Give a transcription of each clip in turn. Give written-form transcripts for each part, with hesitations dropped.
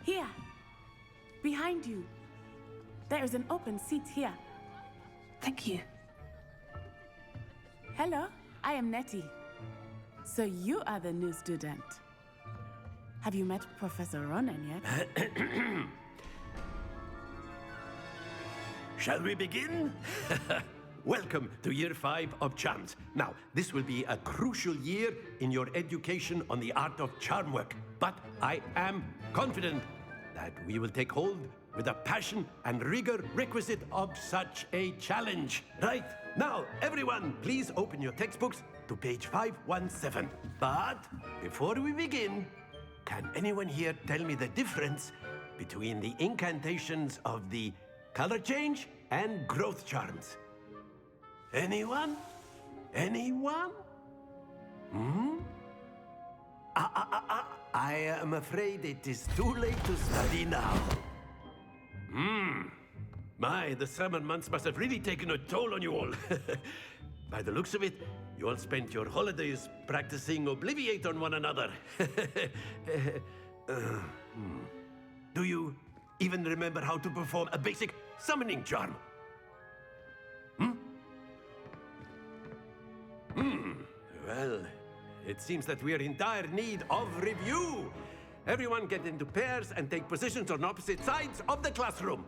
Here. Behind you. There is an open seat here. Thank you. Hello, I am Nettie. So you are the new student. Have you met Professor Ronan yet? Shall we begin? Welcome to Year 5 of Charms. Now, this will be a crucial year in your education on the art of charm work. But I am confident that we will take hold with the passion and rigor requisite of such a challenge. Right, now, everyone, please open your textbooks to page 517. But before we begin, can anyone here tell me the difference between the incantations of the color change and growth charms? Anyone? Anyone? I am afraid it is too late to study now. My, the summer months must have really taken a toll on you all. By the looks of it, you all spent your holidays practicing Obliviate on one another. Do you even remember how to perform a basic summoning charm? Well, it seems that we are in dire need of review. Everyone get into pairs and take positions on opposite sides of the classroom.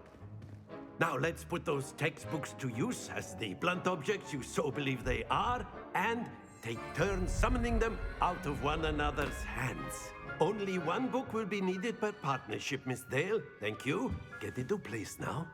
Now let's put those textbooks to use as the blunt objects you so believe they are, and take turns summoning them out of one another's hands. Only one book will be needed per partnership, Miss Dale. Thank you. Get into place now.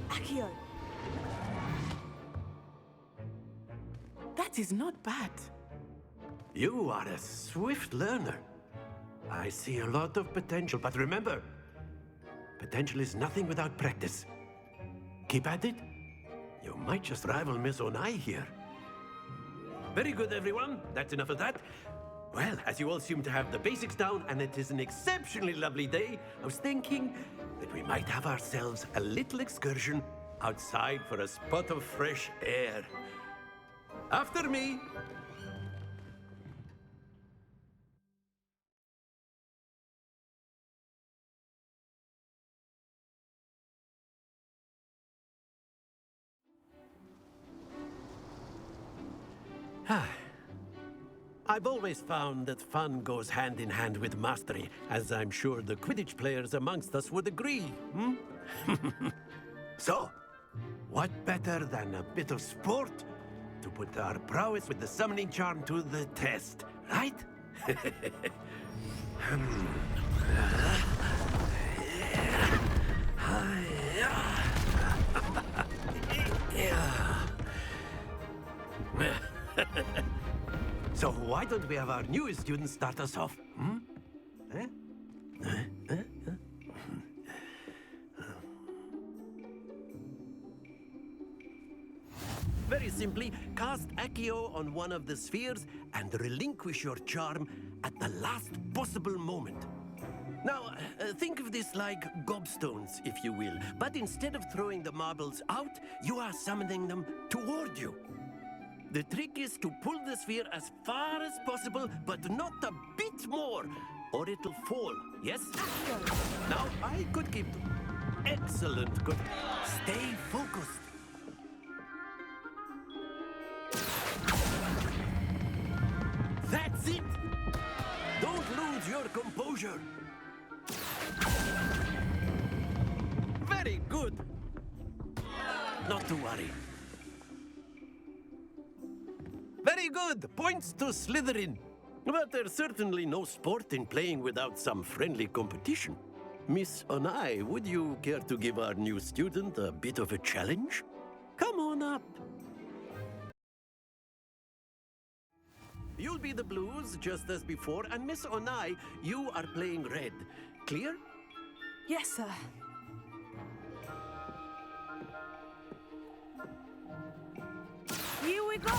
Akio. That is not bad. You are a swift learner. I see a lot of potential, but remember, potential is nothing without practice. Keep at it. You might just rival Miss Onai here. Very good, everyone. That's enough of that. Well, as you all seem to have the basics down, and it is an exceptionally lovely day, I was thinking that we might have ourselves a little excursion outside for a spot of fresh air. After me. I've always found that fun goes hand in hand with mastery, as I'm sure the Quidditch players amongst us would agree, So, what better than a bit of sport to put our prowess with the summoning charm to the test, right? So why don't we have our newest student start us off? Very simply, cast Accio on one of the spheres and relinquish your charm at the last possible moment. Now, think of this like gobstones, if you will, but instead of throwing the marbles out, you are summoning them toward you. The trick is to pull the sphere as far as possible, but not a bit more, or it'll fall, yes? Now, I could keep... Excellent, good. Stay focused. That's it! Don't lose your composure. Very good. Not to worry. Very good. Points to Slytherin. But there's certainly no sport in playing without some friendly competition. Miss Onai, would you care to give our new student a bit of a challenge? Come on up. You'll be the blues, just as before, and Miss Onai, you are playing red. Clear? Yes, sir. Here we go.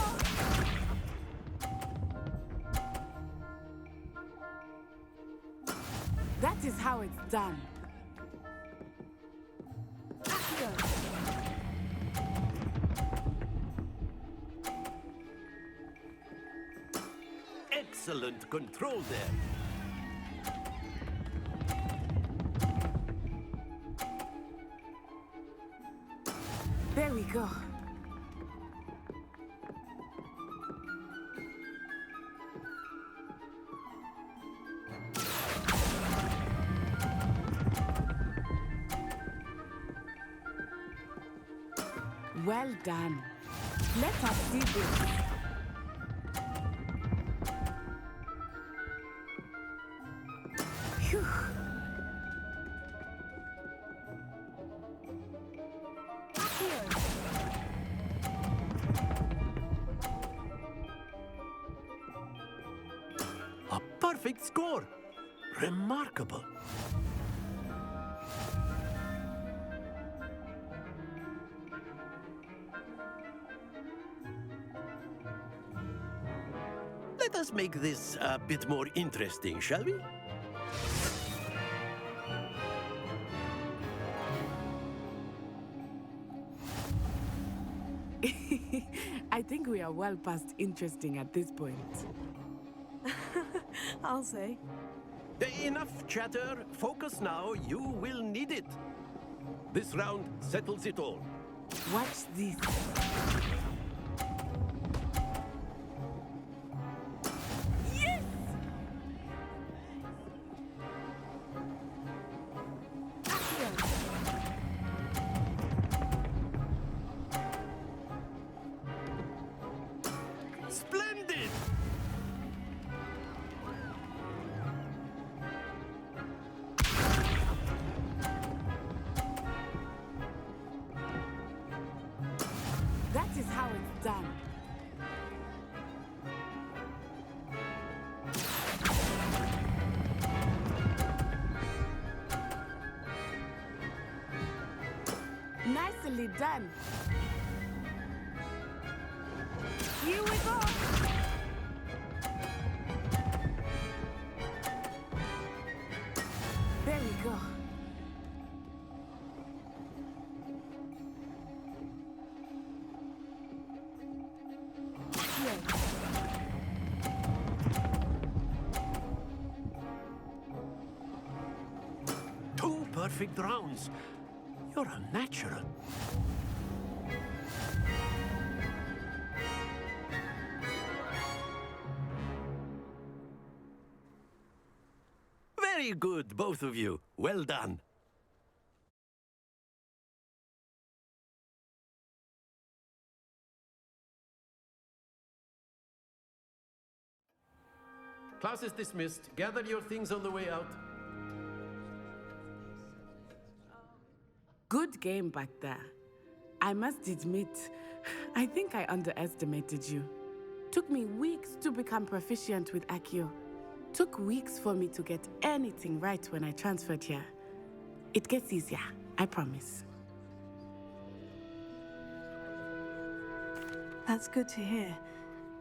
how it's done. Excellent control there. There we go. Well done. Let us see this. Phew. A perfect score. Remarkable. Let us make this a bit more interesting, shall we? I think we are well past interesting at this point. I'll say. Enough chatter. Focus now. You will need it. This round settles it all. Watch this. Yes! Splendid! That is how it's done. Nicely done. Here we go. There we go. Two perfect rounds. You're a natural. Very good, both of you. Well done. Class is dismissed. Gather your things on the way out. Good game back there. I must admit, I think I underestimated you. Took me weeks to become proficient with Accio. Took weeks for me to get anything right when I transferred here. It gets easier, I promise. That's good to hear.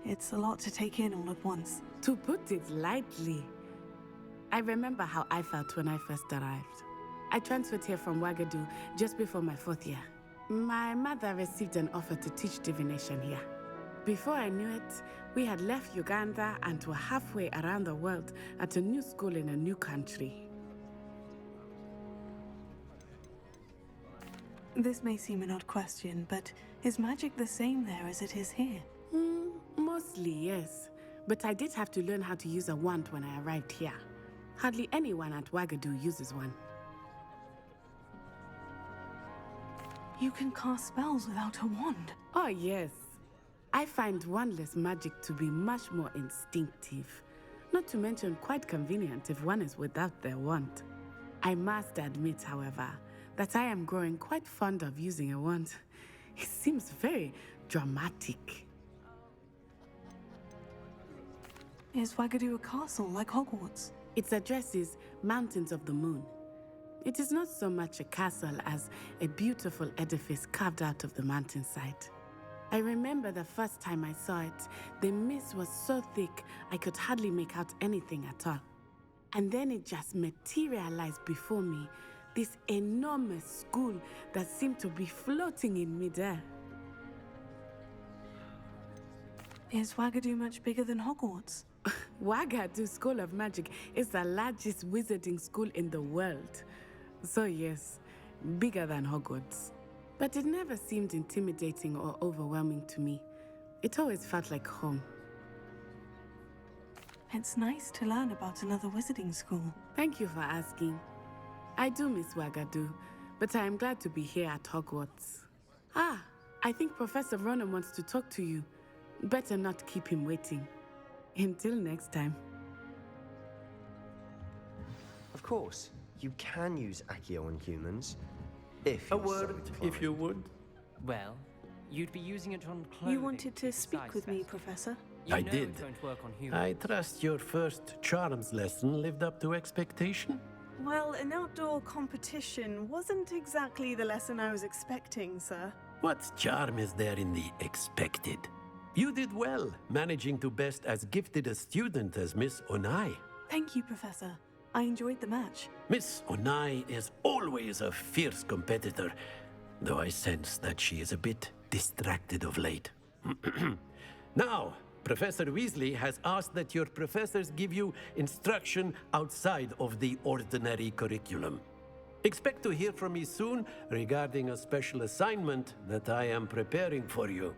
It's a lot to take in all at once. To put it lightly, I remember how I felt when I first arrived. I transferred here from Ouagadougou just before my 4th year. My mother received an offer to teach divination here. Before I knew it, we had left Uganda and were halfway around the world at a new school in a new country. This may seem an odd question, but is magic the same there as it is here? Mostly, yes. But I did have to learn how to use a wand when I arrived here. Hardly anyone at Ouagadougou uses one. You can cast spells without a wand. Oh, yes. I find wandless magic to be much more instinctive. Not to mention quite convenient if one is without their wand. I must admit, however, that I am growing quite fond of using a wand. It seems very dramatic. Is Ouagadougou a castle like Hogwarts? Its address is Mountains of the Moon. It is not so much a castle as a beautiful edifice carved out of the mountainside. I remember the first time I saw it, the mist was so thick I could hardly make out anything at all. And then it just materialized before me. This enormous school that seemed to be floating in midair. Is Wagadu much bigger than Hogwarts? Wagadu School of Magic is the largest wizarding school in the world. So yes, bigger than Hogwarts. But it never seemed intimidating or overwhelming to me. It always felt like home. It's nice to learn about another wizarding school. Thank you for asking. I do miss Wagadu, but I am glad to be here at Hogwarts. Ah, I think Professor Ronan wants to talk to you. Better not keep him waiting. Until next time. Of course, you can use Accio on humans. If A you're so word, inclined. if you would. Well, you'd be using it on clothing. You wanted to be speak size with me, best. Professor? You I know did. It won't work on humans. I trust your first charms lesson lived up to expectation? Well, an outdoor competition wasn't exactly the lesson I was expecting, sir. What charm is there in the expected? You did well, managing to best as gifted a student as Miss Onai. Thank you, Professor. I enjoyed the match. Miss Onai is always a fierce competitor, though I sense that she is a bit distracted of late. Now, Professor Weasley has asked that your professors give you instruction outside of the ordinary curriculum. Expect to hear from me soon regarding a special assignment that I am preparing for you.